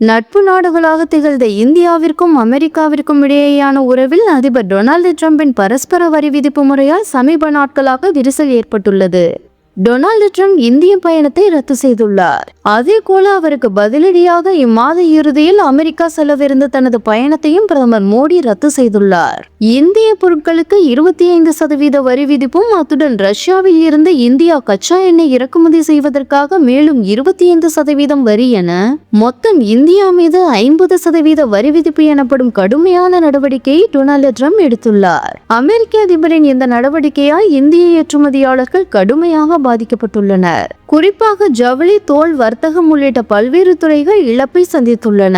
நட்பு நாடுகளாக திகழ்ந்த இந்தியாவிற்கும் அமெரிக்காவிற்கும் இடையேயான உறவில் அதிபர் டொனால்டு டிரம்பின் பரஸ்பர வரி விதிப்பு முறையால் சமீப நாட்களாக விரிசல் ஏற்பட்டுள்ளது. டொனால்டு டிரம்ப் இந்திய பயணத்தை ரத்து செய்துள்ளார். அதே போல அவருக்கு பதிலடியாக இம்மாத இறுதியில் அமெரிக்கா செல்லவிருந்த தனது பயணத்தையும் பிரதமர் மோடி ரத்து செய்துள்ளார். இந்திய பொருட்களுக்கு 25% வரி விதிப்பும் அத்துடன் ரஷ்யாவில் இருந்து இந்தியா கச்சா எண்ணெய் இறக்குமதி செய்வதற்காக மேலும் 25% வரி என மொத்தம் இந்தியா மீது 50% வரி விதிப்பு எனப்படும் கடுமையான நடவடிக்கையை டொனால்டு டிரம்ப் எடுத்துள்ளார். அமெரிக்க அதிபரின் இந்த நடவடிக்கையால் இந்திய ஏற்றுமதியாளர்கள் கடுமையாக பாதிக்கப்பட்டுள்ளனர். குறிப்பாக ஜவுளி, தோல், வர்த்தகம் உள்ளிட்ட பல்வேறு துறைகள் இழப்பை சந்தித்துள்ளன.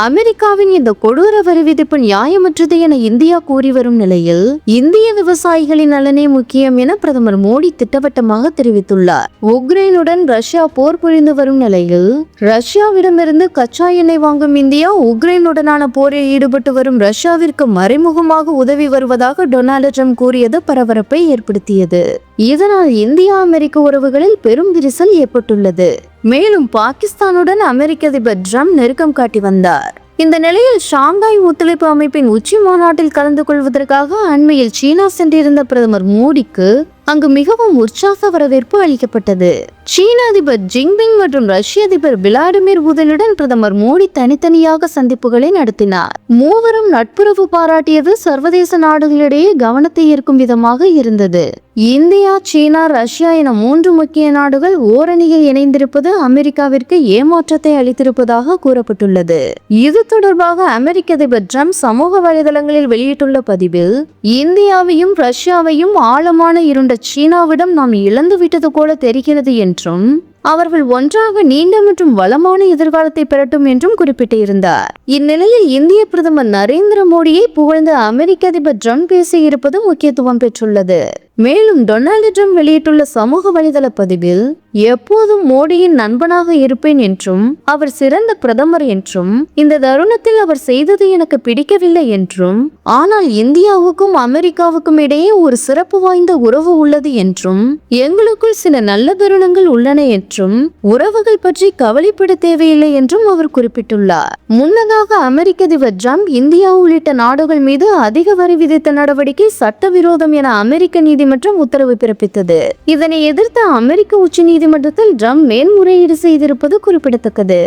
அமெரிக்காவின் இந்த கொடூர வரி விதிப்பு நியாயமற்றது என இந்தியா கூறி வரும் நிலையில் இந்திய விவசாயிகளின் நலனே முக்கியம் என பிரதமர் மோடி திட்டவட்டமாக தெரிவித்துள்ளார். உக்ரைனுடன் ரஷ்யா போர் புரிந்து வரும் நிலையில் ரஷ்யாவிடமிருந்து கச்சா எண்ணெய் வாங்கும் இந்தியா உக்ரைனுடனான போரில் ஈடுபட்டு வரும் ரஷ்யாவிற்கு மறைமுகமாக உதவி வருவதாக டொனால்டு டிரம்ப் கூறியது பரபரப்பை ஏற்படுத்தியது. இதனால் இந்தியா அமெரிக்க உறவுகளில் பெரும் விரிசல் ஏற்பட்டுள்ளது. மேலும் பாகிஸ்தானுடன் அமெரிக்க அதிபர் டிரம்ப் நெருக்கம் காட்டி வந்தார். இந்த நிலையில் ஷாங்காய் ஒத்துழைப்பு அமைப்பின் உச்சி மாநாட்டில் கலந்து கொள்வதற்காக அண்மையில் சீனா சென்றிருந்த பிரதமர் மோடிக்கு அங்கு மிகவும் உற்சாக வரவேற்பு அளிக்கப்பட்டது. சீன அதிபர் ஜின்பிங் மற்றும் ரஷ்ய அதிபர் விளாடிமிர் புதினுடன் பிரதமர் மோடி தனித்தனியாக சந்திப்புகளை நடத்தினார். மூவரும் நட்புறவு பாராட்டியது சர்வதேச நாடுகளிடையே கவனத்தை ஈர்க்கும் விதமாக இருந்தது. இந்தியா, சீனா, ரஷ்யா என 3 முக்கிய நாடுகள் ஓரணியில் இணைந்திருப்பது அமெரிக்காவிற்கு ஏமாற்றத்தை அளித்திருப்பதாக கூறப்பட்டுள்ளது. இது தொடர்பாக அமெரிக்க அதிபர் டிரம்ப் சமூக வலைதளங்களில் வெளியிட்டுள்ள பதிவில், இந்தியாவையும் ரஷ்யாவையும் ஆழமான இருண்ட சீனாவிடம் நாம் இழந்து விட்டது போல தெரிகிறது என்றும் அவர்கள் ஒன்றாக நீண்ட மற்றும் வளமான எதிர்காலத்தை பெறட்டும் என்றும் குறிப்பிட்டிருந்தார். இந்நிலையில் இந்திய பிரதமர் நரேந்திர மோடியை புகழ்ந்த அமெரிக்க அதிபர் டிரம்ப் பேசியிருப்பது முக்கியத்துவம் பெற்றுள்ளது. மேலும் டொனால்டு டிரம்ப் வெளியிட்டுள்ள சமூக வலைதள பதிவில், எப்போதும் மோடியின் நண்பனாக இருப்பேன் என்றும் அவர் சிறந்த பிரதமர் என்றும் இந்த தருணத்தில் அவர் செய்தது எனக்கு பிடிக்கவில்லை என்றும் ஆனால் இந்தியாவுக்கும் அமெரிக்காவுக்கும் இடையே ஒரு சிறப்பு வாய்ந்த உறவு உள்ளது என்றும் எங்களுக்குள் சில நல்ல தருணங்கள் உள்ளன என்றும் உறவுகள் பற்றி கவலைப்பட தேவையில்லை என்றும் அவர் குறிப்பிட்டுள்ளார். முன்னதாக அமெரிக்க அதிபர் டிரம்ப் இந்தியா உள்ளிட்ட நாடுகள் மீது அதிக வரி விதித்த நடவடிக்கை சட்டவிரோதம் என அமெரிக்க நீதிமன்றம் உத்தரவு பிறப்பித்தது. இதனை எதிர்த்த அமெரிக்க உச்ச நீதிமன்றத்தில் டிரம்ப் மேல்முறையீடு செய்திருப்பது குறிப்பிடத்தக்கது.